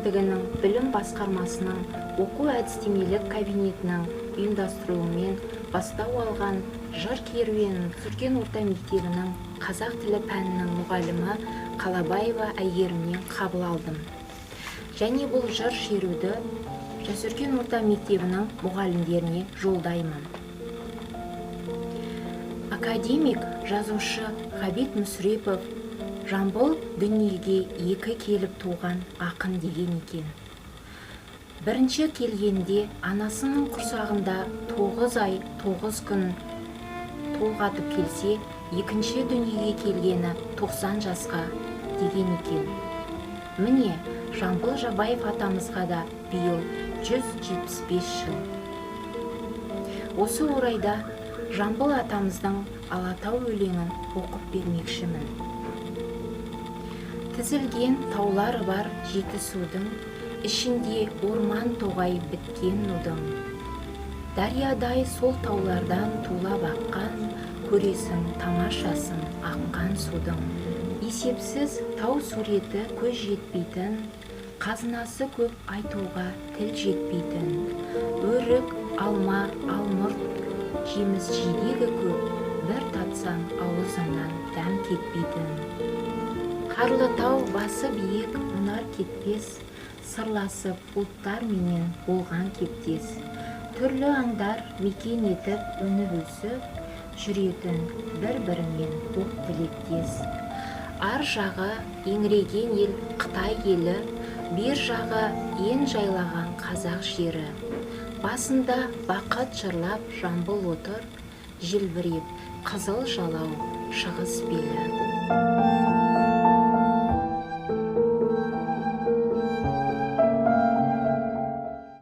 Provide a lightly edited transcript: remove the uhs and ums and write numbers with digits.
әкімдігінің білім басқармасының оқу-әдістемелік кабинетінің ұйымдастыруымен бастау алған жыр керуенін Жасөркен орта мектебінің қазақ тілі пәнінің мұғалімі Қалабаева Әйгерімнен қабыл алдым. Және бұл жыр шеруді Жасөркен орта мектебінің мұғалімдеріне жолдаймын. Академик, жазушы Ғабит Мүсірепов Жамбыл дүниеге екі келіп туған ақын деген екен. Бірінші келгенде анасының құрсағында 9 ай 9 күн толғатып келсе, екінші дүниеге келгені 90 жасқа деген екен. Міне, Жамбыл Жабаев атамызға да биыл 175 жыл. Осы орайда Жамбыл атамыздың Алатау өлеңін оқып бермекшімін. Тізілген таулары бар Жетісудың, ішінде орман тоғай біткен нудың. Дариядай сол таулардан тулап аққан, көресің тамашасын аққан судың. Есепсіз тау суреті көз жетпейтін, қазынасы көп айтуға тіл жетпейтін. Өрік, алма, алмұрт, жеміс жидегі көп, бір татсаң ауызыңнан дәм кетпейтін. Қарлы тау басы биік, мұнар кетпес, сырласып бұлттар менен болған кептес. Түрлі аңдар мекен етіп өніп өсіп, жүретін бір-бірімен боп тілектес. Ар жағы еңіреген ел Қытай елі, бер жағы ен жайлаған қазақ жері. Басында бақыт жырлап Жамбыл отыр, желбіреп қызыл жалау шығыс белі.